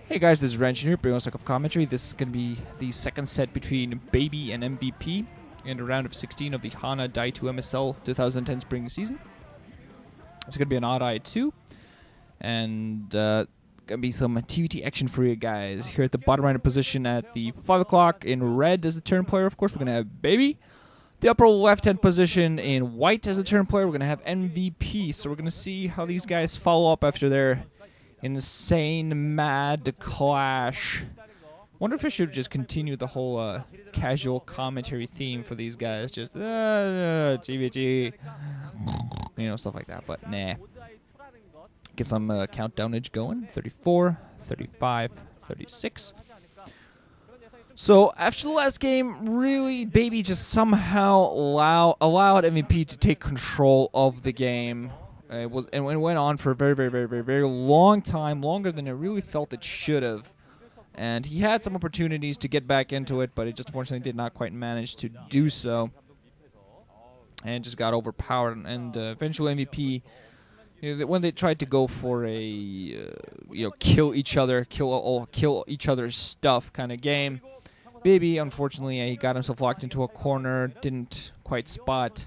Hey guys, this is Ren here, bringing us a commentary. This is going to be the second set between BaBy and MVP in the round of 16 of the Hana Daetoo MSL 2010 spring season. It's going to be an odd eye 2, and going to be some TVT action for you guys. Here at the bottom right position at the 5 o'clock in red as the turn player, of course, we're going to have BaBy. The upper left-hand position in white as the turn player, we're going to have MVP. So we're going to see how these guys follow up after their insane mad clash. Wonder if I should just continue the whole casual commentary theme for these guys. Just TVT, you know, stuff like that. But nah. Get some countdownage going. 34, 35, 36. So after the last game, really, BaBy just somehow allowed MVP to take control of the game. It went on for a very long time, longer than it really felt it should have. And he had some opportunities to get back into it, but it just unfortunately did not quite manage to do so. And just got overpowered. And eventually MVP, when they tried to go for a kill each other's stuff kind of game, BaBy, unfortunately, he got himself locked into a corner, didn't quite spot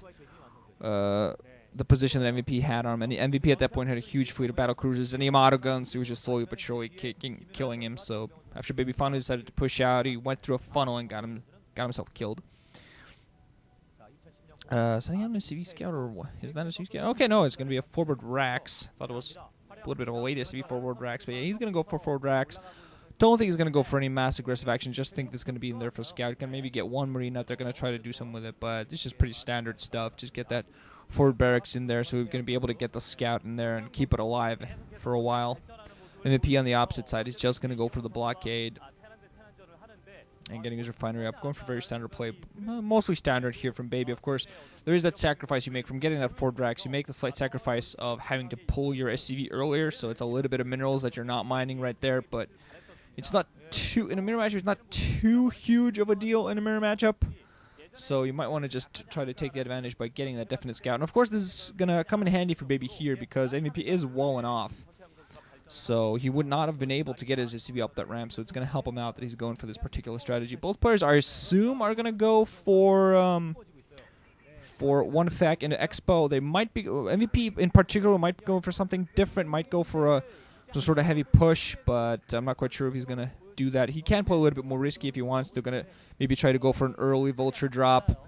the position that MVP had on him. And MVP at that point had a huge fleet of battle cruisers and Yamato guns, so he was just slowly but surely killing him. So after BaBy finally decided to push out, he went through a funnel and got himself killed. Sending out a CV scout, or what? Is that a CV scout? Okay, no, it's going to be a forward Rax. Thought it was a little bit of a late CV forward Rax, but yeah, he's going to go for forward Rax. Don't think he's going to go for any mass aggressive action. Just think this is going to be in there for scout. Can maybe get one Marine out there. Going to try to do something with it, but it's just pretty standard stuff. Just get that forward barracks in there, so we're going to be able to get the scout in there and keep it alive for a while. MVP on the opposite side is just going to go for the blockade and getting his refinery up. Going for very standard play, mostly standard here from BaBy. Of course, there is that sacrifice you make from getting that forward Rax. You make the slight sacrifice of having to pull your SCV earlier, so it's a little bit of minerals that you're not mining right there, but it's not too, in a mirror matchup, it's not too huge of a deal in a mirror matchup. So you might want to just try to take the advantage by getting that definite scout. And of course, this is going to come in handy for BaBy here because MVP is walling off. So he would not have been able to get his SCV up that ramp, so it's going to help him out that he's going for this particular strategy. Both players, I assume, are going to go for one fac into Expo. They might be, MVP in particular might go for something different, might go for some sort of heavy push, but I'm not quite sure if he's going to do that. He can play a little bit more risky if he wants to. Going to maybe try to go for an early vulture drop,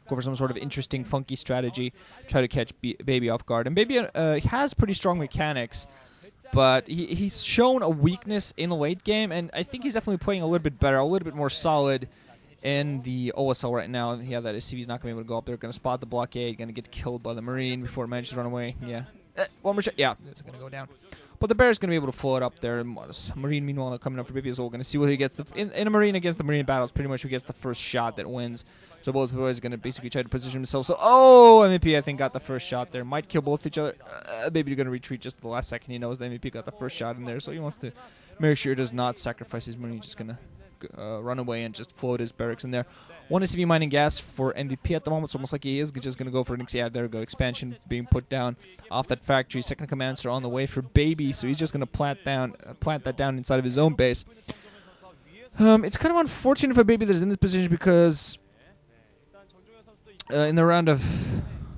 go for some sort of interesting, funky strategy, try to catch BaBy off guard. And BaBy has pretty strong mechanics, but he's shown a weakness in the late game, and I think he's definitely playing a little bit better, a little bit more solid in the OSL right now. Yeah, that SCV's not going to be able to go up there. Going to spot the blockade, going to get killed by the Marine before it manages to run away. Yeah. One more shot. Yeah, it's going to go down. But the Bear's going to be able to float up there. And Marine, meanwhile, coming up for BaBy as well. We're going to see what he gets. In a Marine against the Marine battle, it's pretty much who gets the first shot that wins. So both boys are going to basically try to position themselves. So, MVP, I think, got the first shot there. Might kill both each other. BaBy's going to retreat just at the last second. He knows the MVP got the first shot in there. So he wants to make sure he does not sacrifice his Marine. He's just going to run away and just float his barracks in there. One SCV mining gas for MVP at the moment. It's almost like he is just going to go for an there we go, expansion being put down off that factory. Second commander on the way for BaBy, so he's just going to plant that down inside of his own base. It's kind of unfortunate for BaBy that is in this position because in the round of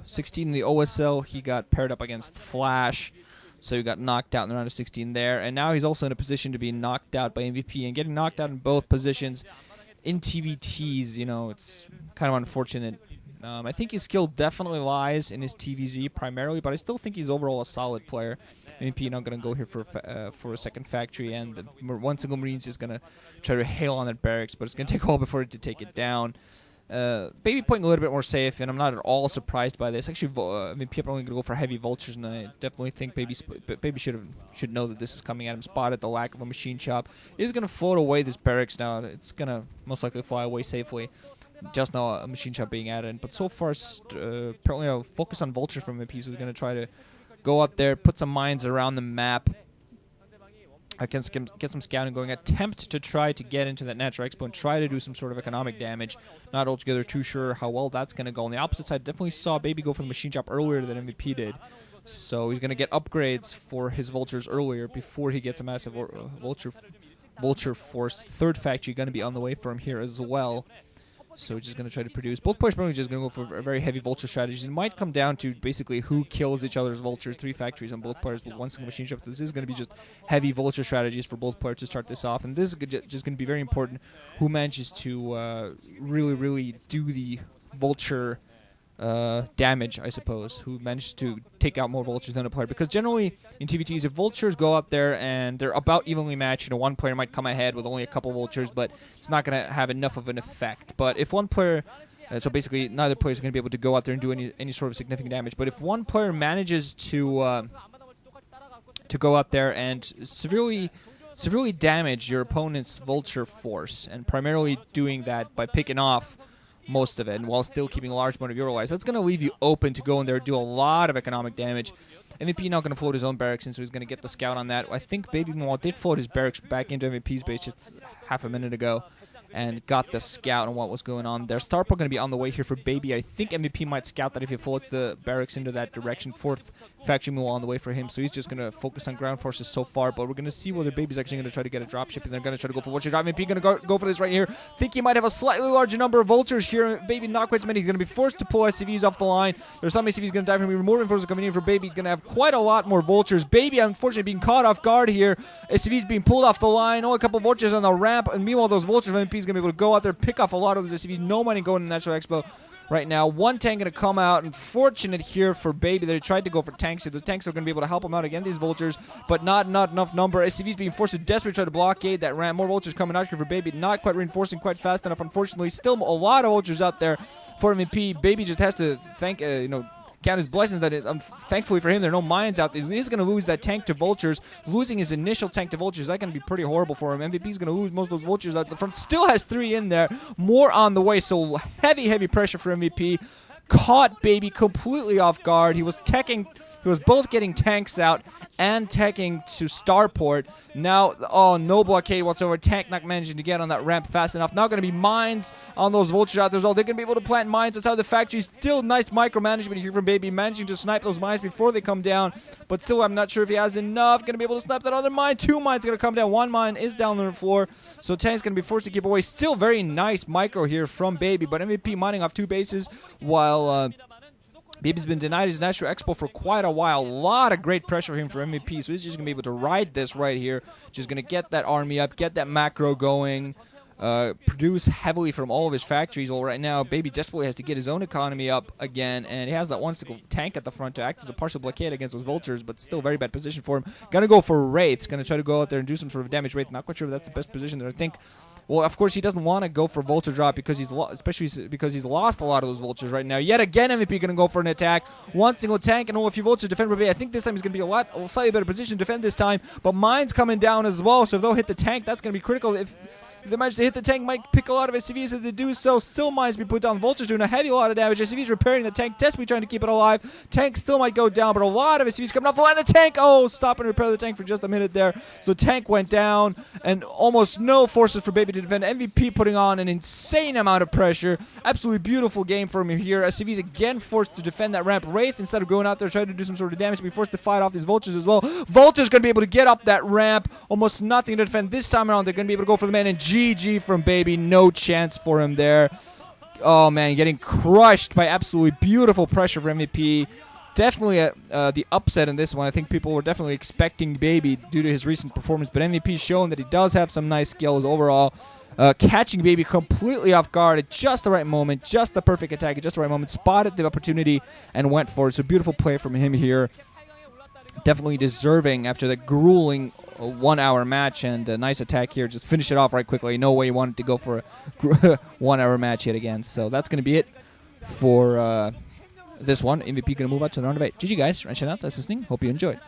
16 in the OSL, he got paired up against Flash. So he got knocked out in the round of 16 there. And now he's also in a position to be knocked out by MVP. And getting knocked out in both positions in TVTs, it's kind of unfortunate. I think his skill definitely lies in his TVZ primarily, but I still think he's overall a solid player. MVP not going to go here for a second factory, and one single Marine's is going to try to hail on that barracks, but it's going to take a while before it to take it down. BaBy playing a little bit more safe, and I'm not at all surprised by this. Actually, MVP are only going to go for heavy vultures, and I definitely think BaBy should know that this is coming at him. Spotted the lack of a machine shop. He's going to float away this barracks now. It's going to most likely fly away safely. Just now a machine shop being added, but so far apparently a focus on vultures from MVP. So he's going to try to go up there, put some mines around the map. I can get some scouting going, attempt to try to get into that natural expo and try to do some sort of economic damage. Not altogether too sure how well that's going to go. On the opposite side, definitely saw BaBy go for the machine shop earlier than MVP did. So he's going to get upgrades for his vultures earlier before he gets a massive vulture force. Third factory going to be on the way for him here as well. So he's just going to try to produce. Both players probably just going to go for very heavy vulture strategies. It might come down to basically who kills each other's vultures. 3 factories on both players with 1 single machine ship. This is going to be just heavy vulture strategies for both players to start this off. And this is just going to be very important who manages to really do the vulture damage, I suppose, who managed to take out more vultures than a player. Because generally in TVTs, if vultures go out there and they're about evenly matched, one player might come ahead with only a couple vultures, but it's not going to have enough of an effect. But if one player, so basically neither player is going to be able to go out there and do any sort of significant damage. But if one player manages to go out there and severely damage your opponent's vulture force, and primarily doing that by picking off most of it, and while still keeping a large amount of your allies, that's going to leave you open to go in there and do a lot of economic damage. MVP now going to float his own barracks in, so he's going to get the scout on that. I think BaBy meanwhile did float his barracks back into MVP's base just half a minute ago, and got the scout on what was going on there. Starport going to be on the way here for BaBy. I think MVP might scout that if he floats the barracks into that direction. 4th factory move on the way for him, so he's just going to focus on ground forces so far, but we're going to see whether BaBy's actually going to try to get a dropship, and they're going to try to go for vulture drop. MVP going to go for this right here. Think he might have a slightly larger number of vultures here. BaBy not quite as many. He's going to be forced to pull SCVs off the line. There's some SCVs going to die from him. More reinforcements coming in for BaBy. Going to have quite a lot more vultures. BaBy, unfortunately, being caught off guard here. SCVs being pulled off the line. Only a couple vultures on the ramp, and meanwhile, those vultures of MVP is going to be able to go out there, pick off a lot of those SCVs. No money going to National Expo right now. 1 tank going to come out. Unfortunate here for BaBy. They tried to go for tanks. So the tanks are going to be able to help him out against these vultures, but not enough number. SCVs being forced to desperately try to blockade that ramp. More vultures coming out here for BaBy. Not quite reinforcing quite fast enough. Unfortunately, still a lot of vultures out there for MVP. BaBy just has to thank, count his blessings that thankfully for him, there are no mines out there. He's going to lose that tank to vultures. Losing his initial tank to vultures, that's going to be pretty horrible for him. MVP's going to lose most of those vultures out the front. Still has 3 in there. More on the way, so heavy pressure for MVP. Caught BaBy completely off guard. He was both getting tanks out and teching to Starport. Now, no blockade whatsoever. Tank not managing to get on that ramp fast enough. Now going to be mines on those vultures out there as well. They're going to be able to plant mines outside the factory. Still nice micromanagement here from BaBy, managing to snipe those mines before they come down. But still, I'm not sure if he has enough. Going to be able to snipe that other mine. 2 mines going to come down. 1 mine is down on the floor. So Tank's going to be forced to keep away. Still very nice micro here from BaBy. But MVP mining off 2 bases while BaBy's been denied his National Expo for quite a while. A lot of great pressure here for MVP, so he's just going to be able to ride this right here. Just going to get that army up, get that macro going, produce heavily from all of his factories. Well, right now, BaBy desperately has to get his own economy up again, and he has that 1 single tank at the front to act as a partial blockade against those vultures, but still very bad position for him. Going to go for Wraiths. Going to try to go out there and do some sort of damage. Wraith, not quite sure if that's the best position there. I think... Well, of course, he doesn't want to go for vulture drop because especially because he's lost a lot of those vultures right now. Yet again, MVP going to go for an attack. 1 single tank and only a few vultures defend for BaBy. I think this time he's going to be a slightly better position to defend this time. But mines coming down as well, so if they'll hit the tank, that's going to be critical. If they manage to hit the tank, might pick a lot of SCVs. If they do so, still mines be put down. Vultures doing a lot of damage. SCVs repairing the tank, desperately trying to keep it alive. Tank still might go down, but a lot of SCVs coming off the line. The tank, stop and repair the tank for just a minute there. So the tank went down, and almost no forces for BaBy to defend. MVP putting on an insane amount of pressure. Absolutely beautiful game for him here. SCVs again forced to defend that ramp. Wraith, instead of going out there trying to do some sort of damage, be forced to fight off these vultures as well. Vultures going to be able to get up that ramp. Almost nothing to defend this time around. They're going to be able to go for the man, and GG from BaBy. No chance for him there. Oh man, getting crushed by absolutely beautiful pressure for MVP. Definitely the upset in this one. I think people were definitely expecting BaBy due to his recent performance, but MVP's shown that he does have some nice skills overall. Catching BaBy completely off guard at just the right moment, just the perfect attack at just the right moment, spotted the opportunity and went for it. So beautiful play from him here. Definitely deserving after the grueling 1 hour match, and a nice attack here. Just finish it off right quickly. No way he wanted to go for a 1 hour match yet again. So that's going to be it for this one. MVP going to move out to the round of 8. GG guys, thanks for listening. Hope you enjoyed.